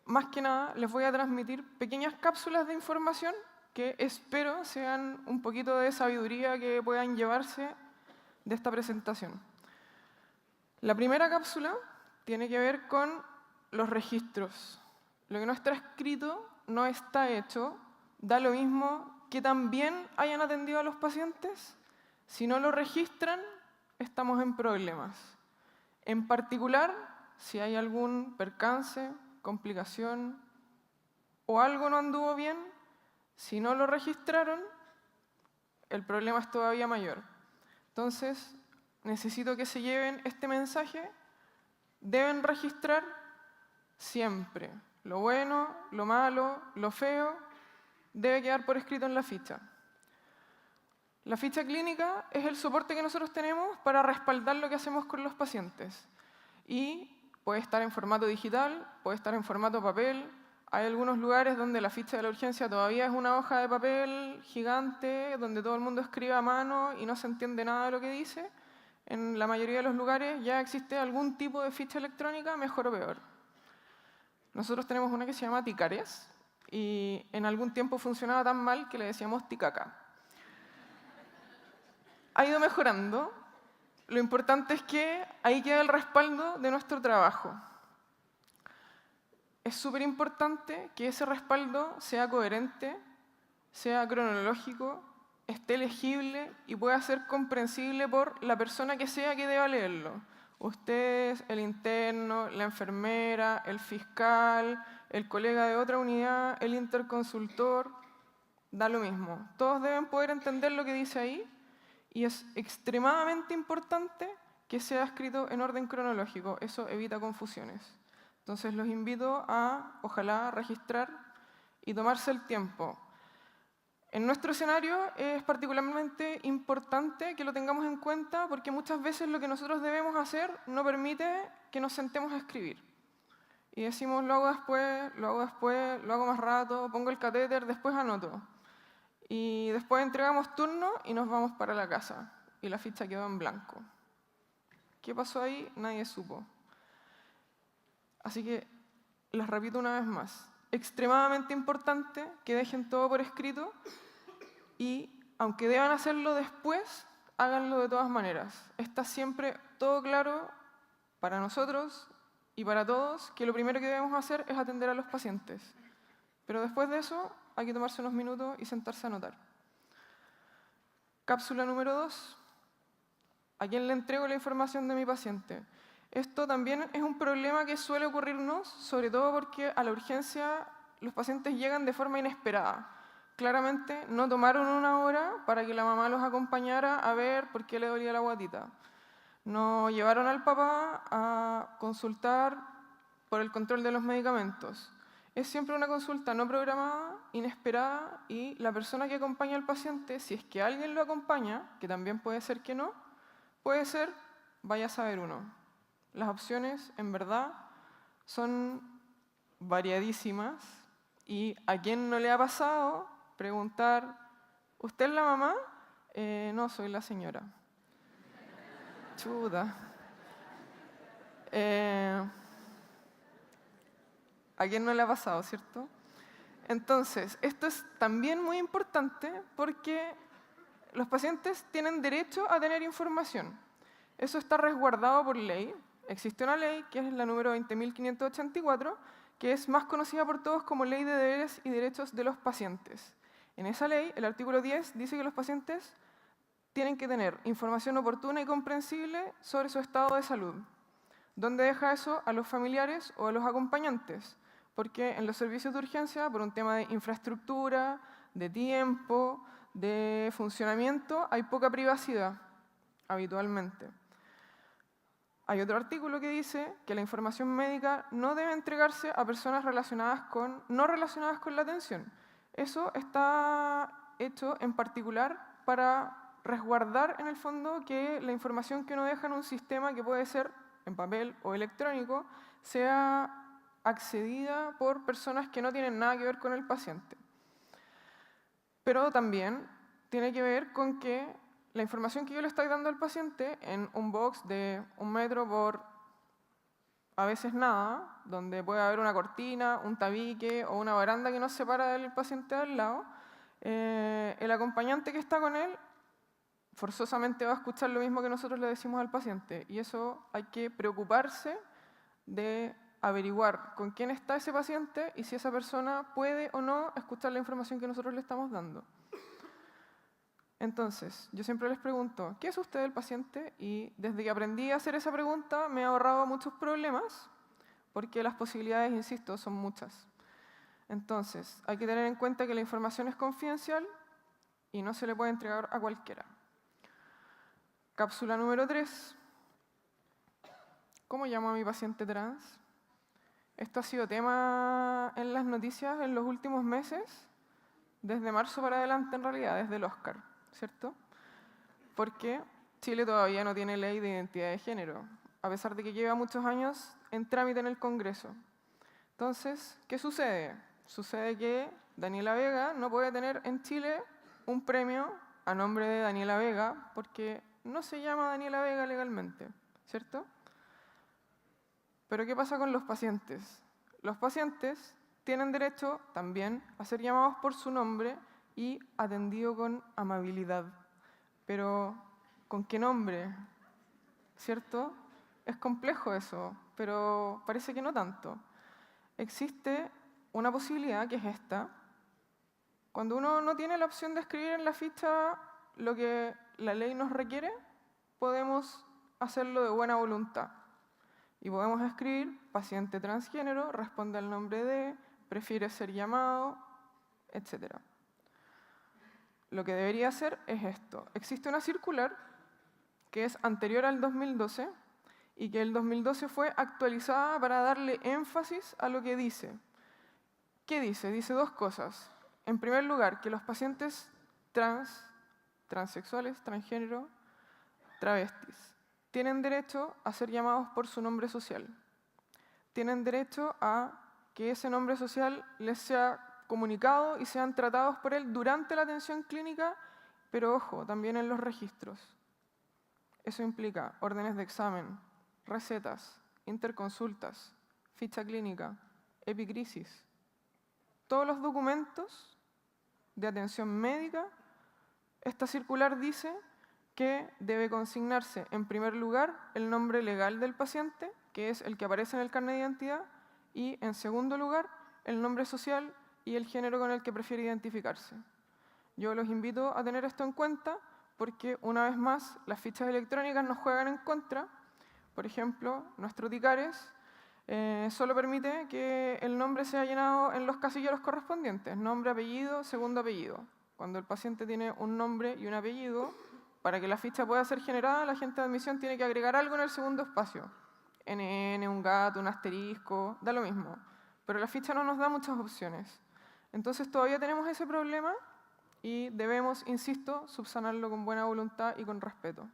más que nada, les voy a transmitir pequeñas cápsulas de información que espero sean un poquito de sabiduría que puedan llevarse de esta presentación. La primera cápsula tiene que ver con los registros. Lo que no está escrito no está hecho. Da lo mismo que también hayan atendido a los pacientes. Si no lo registran, estamos en problemas. En particular, si hay algún percance, complicación o algo no anduvo bien, si no lo registraron, el problema es todavía mayor. Entonces, necesito que se lleven este mensaje. Deben registrar siempre. Lo bueno, lo malo, lo feo, debe quedar por escrito en la ficha. La ficha clínica es el soporte que nosotros tenemos para respaldar lo que hacemos con los pacientes. Y puede estar en formato digital, puede estar en formato papel. Hay algunos lugares donde la ficha de la urgencia todavía es una hoja de papel gigante, donde todo el mundo escribe a mano y no se entiende nada de lo que dice. En la mayoría de los lugares ya existe algún tipo de ficha electrónica, mejor o peor. Nosotros tenemos una que se llama Ticares, y en algún tiempo funcionaba tan mal que le decíamos Ticaca. Ha ido mejorando. Lo importante es que ahí queda el respaldo de nuestro trabajo. Es súper importante que ese respaldo sea coherente, sea cronológico, esté legible y pueda ser comprensible por la persona que sea que deba leerlo. Ustedes, el interno, la enfermera, el fiscal, el colega de otra unidad, el interconsultor, da lo mismo. Todos deben poder entender lo que dice ahí y es extremadamente importante que sea escrito en orden cronológico. Eso evita confusiones. Entonces los invito a, ojalá, registrar y tomarse el tiempo. En nuestro escenario es particularmente importante que lo tengamos en cuenta porque muchas veces lo que nosotros debemos hacer no permite que nos sentemos a escribir. Y decimos, lo hago después, lo hago después, lo hago más rato, pongo el catéter, después anoto. Y después entregamos turno y nos vamos para la casa. Y la ficha quedó en blanco. ¿Qué pasó ahí? Nadie supo. Así que les repito una vez más. Extremadamente importante que dejen todo por escrito y, aunque deban hacerlo después, háganlo de todas maneras. Está siempre todo claro para nosotros y para todos que lo primero que debemos hacer es atender a los pacientes. Pero después de eso hay que tomarse unos minutos y sentarse a anotar. Cápsula número 2. ¿A quién le entrego la información de mi paciente? Esto también es un problema que suele ocurrirnos, sobre todo porque a la urgencia los pacientes llegan de forma inesperada. Claramente no tomaron una hora para que la mamá los acompañara a ver por qué le dolía la guatita. No llevaron al papá a consultar por el control de los medicamentos. Es siempre una consulta no programada, inesperada, y la persona que acompaña al paciente, si es que alguien lo acompaña, que también puede ser que no, puede ser, vaya a saber uno. Las opciones, en verdad, son variadísimas. Y a quien no le ha pasado, preguntar, ¿usted es la mamá? No, soy la señora. Chuta. ¿A quién no le ha pasado, cierto? Entonces, esto es también muy importante porque los pacientes tienen derecho a tener información. Eso está resguardado por ley. Existe una ley, que es la número 20.584, que es más conocida por todos como Ley de Deberes y Derechos de los Pacientes. En esa ley, el artículo 10 dice que los pacientes tienen que tener información oportuna y comprensible sobre su estado de salud. ¿Dónde deja eso a los familiares o a los acompañantes? Porque en los servicios de urgencia, por un tema de infraestructura, de tiempo, de funcionamiento, hay poca privacidad, habitualmente. Hay otro artículo que dice que la información médica no debe entregarse a personas no relacionadas con la atención. Eso está hecho en particular para resguardar, en el fondo, que la información que uno deja en un sistema, que puede ser en papel o electrónico, sea accedida por personas que no tienen nada que ver con el paciente. Pero también tiene que ver con que la información que yo le estoy dando al paciente en un box de 1 metro por a veces nada, donde puede haber una cortina, un tabique o una baranda que nos separa del paciente de al lado, el acompañante que está con él forzosamente va a escuchar lo mismo que nosotros le decimos al paciente. Y eso hay que preocuparse de averiguar con quién está ese paciente y si esa persona puede o no escuchar la información que nosotros le estamos dando. Entonces, yo siempre les pregunto, ¿qué es usted el paciente? Y desde que aprendí a hacer esa pregunta me ha ahorrado muchos problemas, porque las posibilidades, insisto, son muchas. Entonces, hay que tener en cuenta que la información es confidencial y no se le puede entregar a cualquiera. Cápsula número 3. ¿Cómo llamo a mi paciente trans? Esto ha sido tema en las noticias en los últimos meses, desde marzo para adelante en realidad, desde el Oscar, ¿cierto? Porque Chile todavía no tiene ley de identidad de género, a pesar de que lleva muchos años en trámite en el Congreso. Entonces, ¿qué sucede? Sucede que Daniela Vega no puede tener en Chile un premio a nombre de Daniela Vega porque no se llama Daniela Vega legalmente, ¿cierto? Pero ¿qué pasa con los pacientes? Los pacientes tienen derecho también a ser llamados por su nombre y atendido con amabilidad. Pero, ¿con qué nombre? ¿Cierto? Es complejo eso, pero parece que no tanto. Existe una posibilidad que es esta. Cuando uno no tiene la opción de escribir en la ficha lo que la ley nos requiere, podemos hacerlo de buena voluntad. Y podemos escribir, paciente transgénero, responde al nombre de, prefiere ser llamado, etc. Lo que debería hacer es esto. Existe una circular que es anterior al 2012 y que el 2012 fue actualizada para darle énfasis a lo que dice. ¿Qué dice? Dice dos cosas. En primer lugar, que los pacientes transexuales, transgénero, travestis, tienen derecho a ser llamados por su nombre social. Tienen derecho a que ese nombre social les sea comunicado y sean tratados por él durante la atención clínica, pero ojo, también en los registros. Eso implica órdenes de examen, recetas, interconsultas, ficha clínica, epicrisis. Todos los documentos de atención médica, esta circular dice que debe consignarse en primer lugar el nombre legal del paciente, que es el que aparece en el carnet de identidad, y en segundo lugar el nombre social y el género con el que prefiere identificarse. Yo los invito a tener esto en cuenta porque, una vez más, las fichas electrónicas nos juegan en contra. Por ejemplo, nuestro TICARES solo permite que el nombre sea llenado en los casilleros correspondientes, nombre, apellido, segundo apellido. Cuando el paciente tiene un nombre y un apellido, para que la ficha pueda ser generada, la agente de admisión tiene que agregar algo en el segundo espacio. NN, un gato, un asterisco, da lo mismo. Pero la ficha no nos da muchas opciones. Entonces todavía tenemos ese problema y debemos, insisto, subsanarlo con buena voluntad y con respeto.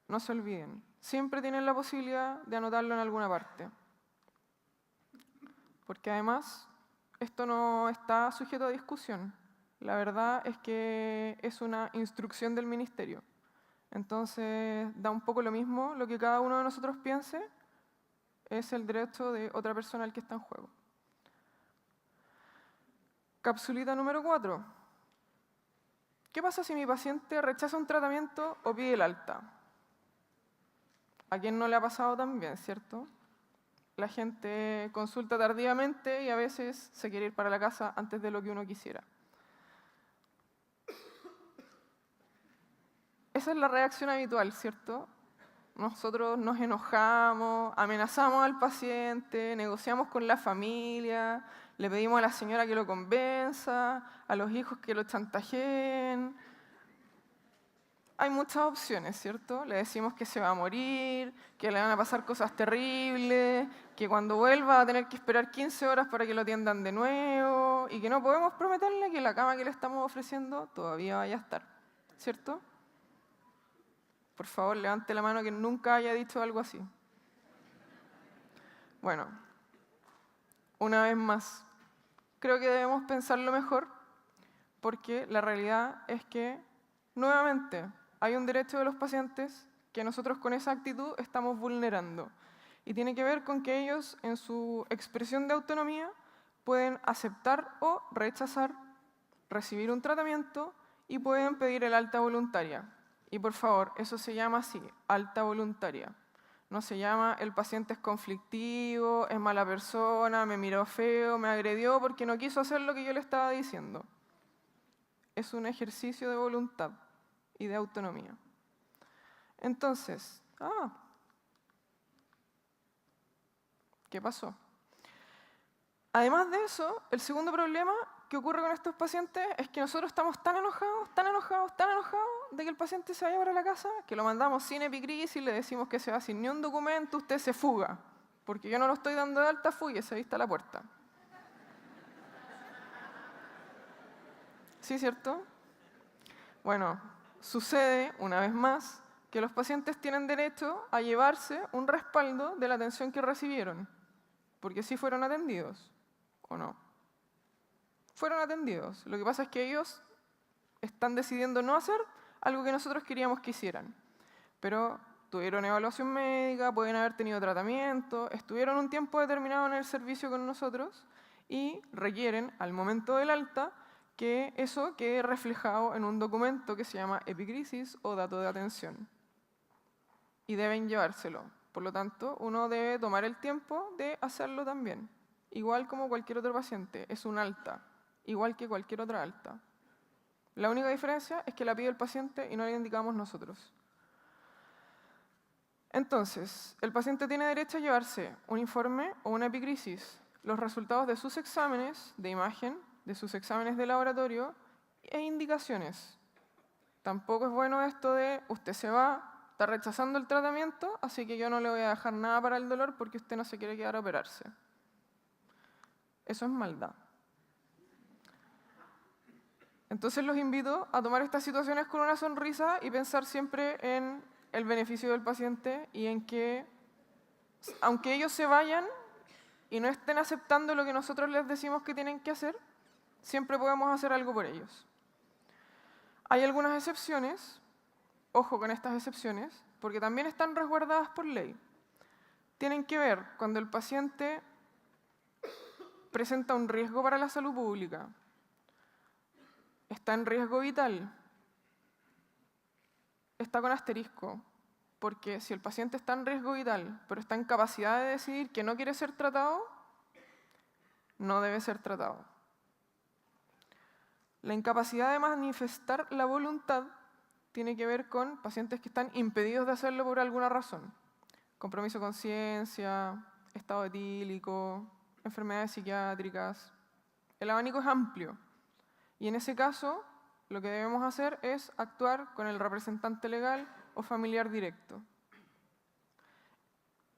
No se olviden, siempre tienen la posibilidad de anotarlo en alguna parte. Porque además, esto no está sujeto a discusión. La verdad es que es una instrucción del ministerio. Entonces, da un poco lo mismo lo que cada uno de nosotros piense, es el derecho de otra persona el que está en juego. Capsulita número 4. ¿Qué pasa si mi paciente rechaza un tratamiento o pide el alta? ¿A quién no le ha pasado también, cierto? La gente consulta tardíamente y a veces se quiere ir para la casa antes de lo que uno quisiera. Esa es la reacción habitual, ¿cierto? Nosotros nos enojamos, amenazamos al paciente, negociamos con la familia, le pedimos a la señora que lo convenza, a los hijos que lo chantajeen. Hay muchas opciones, ¿cierto? Le decimos que se va a morir, que le van a pasar cosas terribles, que cuando vuelva va a tener que esperar 15 horas para que lo atiendan de nuevo y que no podemos prometerle que la cama que le estamos ofreciendo todavía vaya a estar, ¿cierto? Por favor, levante la mano que nunca haya dicho algo así. Bueno, una vez más, creo que debemos pensarlo mejor porque la realidad es que, nuevamente, hay un derecho de los pacientes que nosotros con esa actitud estamos vulnerando. Y tiene que ver con que ellos, en su expresión de autonomía, pueden aceptar o rechazar, recibir un tratamiento y pueden pedir el alta voluntaria. Y por favor, eso se llama así, alta voluntaria. No se llama el paciente es conflictivo, es mala persona, me miró feo, me agredió porque no quiso hacer lo que yo le estaba diciendo. Es un ejercicio de voluntad y de autonomía. Entonces, ¿qué pasó? Además de eso, el segundo problema que ocurre con estos pacientes es que nosotros estamos tan enojados de que el paciente se vaya para la casa, que lo mandamos sin epicrisis, le decimos que se va sin ni un documento, usted se fuga, porque yo no lo estoy dando de alta, fúguese, ahí está la puerta. ¿Sí, cierto? Bueno, sucede, una vez más, que los pacientes tienen derecho a llevarse un respaldo de la atención que recibieron, porque sí fueron atendidos, ¿o no? Fueron atendidos. Lo que pasa es que ellos están decidiendo no hacer algo que nosotros queríamos que hicieran. Pero tuvieron evaluación médica, pueden haber tenido tratamiento, estuvieron un tiempo determinado en el servicio con nosotros y requieren, al momento del alta, que eso quede reflejado en un documento que se llama epicrisis o dato de atención. Y deben llevárselo. Por lo tanto, uno debe tomar el tiempo de hacerlo también. Igual como cualquier otro paciente, es un alta, igual que cualquier otra alta. La única diferencia es que la pide el paciente y no la indicamos nosotros. Entonces, el paciente tiene derecho a llevarse un informe o una epicrisis, los resultados de sus exámenes de imagen, de sus exámenes de laboratorio e indicaciones. Tampoco es bueno esto de usted se va, está rechazando el tratamiento, así que yo no le voy a dejar nada para el dolor porque usted no se quiere quedar a operarse. Eso es maldad. Entonces los invito a tomar estas situaciones con una sonrisa y pensar siempre en el beneficio del paciente y en que, aunque ellos se vayan y no estén aceptando lo que nosotros les decimos que tienen que hacer, siempre podemos hacer algo por ellos. Hay algunas excepciones, ojo con estas excepciones, porque también están resguardadas por ley. Tienen que ver cuando el paciente presenta un riesgo para la salud pública, está en riesgo vital, está con asterisco, porque si el paciente está en riesgo vital, pero está en capacidad de decidir que no quiere ser tratado, no debe ser tratado. La incapacidad de manifestar la voluntad tiene que ver con pacientes que están impedidos de hacerlo por alguna razón. Compromiso de conciencia, estado etílico, enfermedades psiquiátricas. El abanico es amplio. Y en ese caso, lo que debemos hacer es actuar con el representante legal o familiar directo.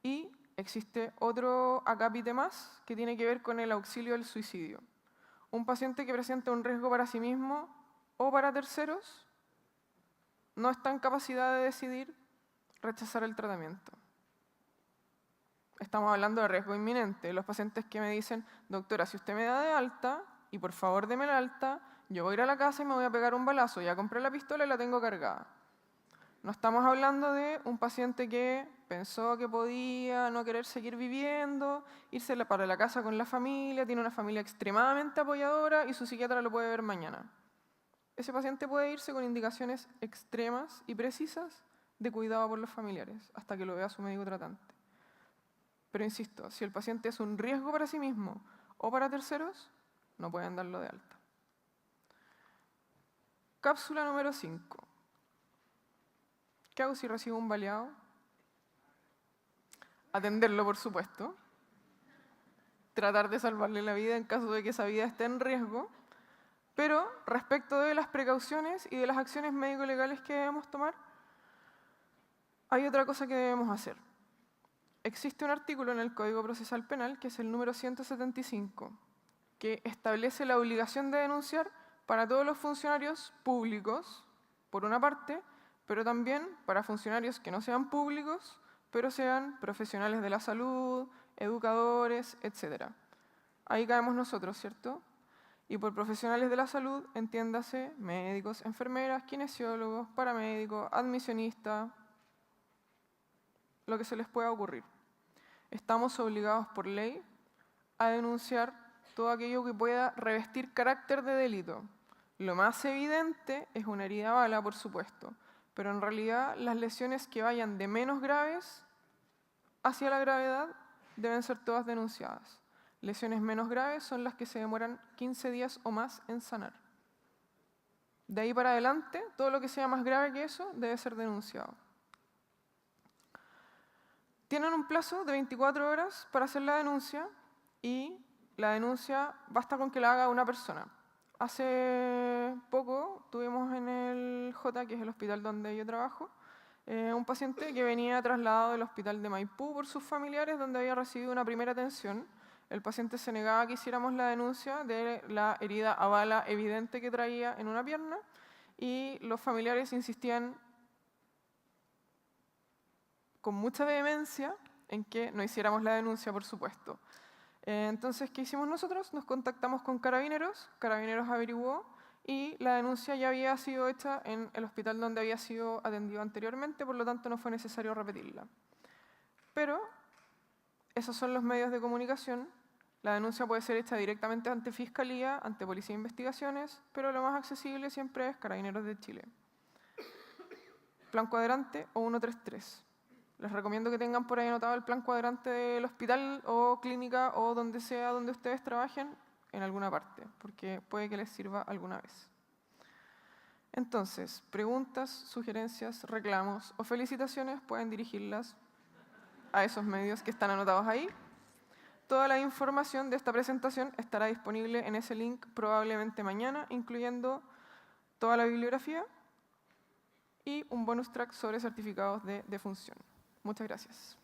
Y existe otro acápite más que tiene que ver con el auxilio del suicidio. Un paciente que presenta un riesgo para sí mismo o para terceros no está en capacidad de decidir rechazar el tratamiento. Estamos hablando de riesgo inminente. Los pacientes que me dicen, doctora, si usted me da de alta, y por favor deme el alta, yo voy a ir a la casa y me voy a pegar un balazo. Ya compré la pistola y la tengo cargada. No estamos hablando de un paciente que pensó que podía no querer seguir viviendo, irse para la casa con la familia, tiene una familia extremadamente apoyadora y su psiquiatra lo puede ver mañana. Ese paciente puede irse con indicaciones extremas y precisas de cuidado por los familiares, hasta que lo vea su médico tratante. Pero insisto, si el paciente es un riesgo para sí mismo o para terceros, no pueden darlo de alta. Cápsula número 5. ¿Qué hago si recibo un baleado? Atenderlo, por supuesto. Tratar de salvarle la vida en caso de que esa vida esté en riesgo. Pero respecto de las precauciones y de las acciones médico-legales que debemos tomar, hay otra cosa que debemos hacer. Existe un artículo en el Código Procesal Penal, que es el número 175, que establece la obligación de denunciar para todos los funcionarios públicos, por una parte, pero también para funcionarios que no sean públicos, pero sean profesionales de la salud, educadores, etc. Ahí caemos nosotros, ¿cierto? Y por profesionales de la salud, entiéndase médicos, enfermeras, kinesiólogos, paramédicos, admisionistas, lo que se les pueda ocurrir. Estamos obligados por ley a denunciar todo aquello que pueda revestir carácter de delito. Lo más evidente es una herida a bala, por supuesto, pero en realidad las lesiones que vayan de menos graves hacia la gravedad deben ser todas denunciadas. Lesiones menos graves son las que se demoran 15 días o más en sanar. De ahí para adelante, todo lo que sea más grave que eso debe ser denunciado. Tienen un plazo de 24 horas para hacer la denuncia y la denuncia basta con que la haga una persona. Hace poco tuvimos en el J, que es el hospital donde yo trabajo, un paciente que venía trasladado del hospital de Maipú por sus familiares, donde había recibido una primera atención. El paciente se negaba a que hiciéramos la denuncia de la herida a bala evidente que traía en una pierna y los familiares insistían con mucha vehemencia en que no hiciéramos la denuncia, por supuesto. Entonces, ¿qué hicimos nosotros? Nos contactamos con Carabineros, Carabineros averiguó y la denuncia ya había sido hecha en el hospital donde había sido atendido anteriormente, por lo tanto no fue necesario repetirla. Pero esos son los medios de comunicación. La denuncia puede ser hecha directamente ante Fiscalía, ante Policía de Investigaciones, pero lo más accesible siempre es Carabineros de Chile. Plan cuadrante o 133. Les recomiendo que tengan por ahí anotado el plan cuadrante del hospital o clínica o donde sea donde ustedes trabajen en alguna parte, porque puede que les sirva alguna vez. Entonces, preguntas, sugerencias, reclamos o felicitaciones pueden dirigirlas a esos medios que están anotados ahí. Toda la información de esta presentación estará disponible en ese link probablemente mañana, incluyendo toda la bibliografía y un bonus track sobre certificados de defunción. Muchas gracias.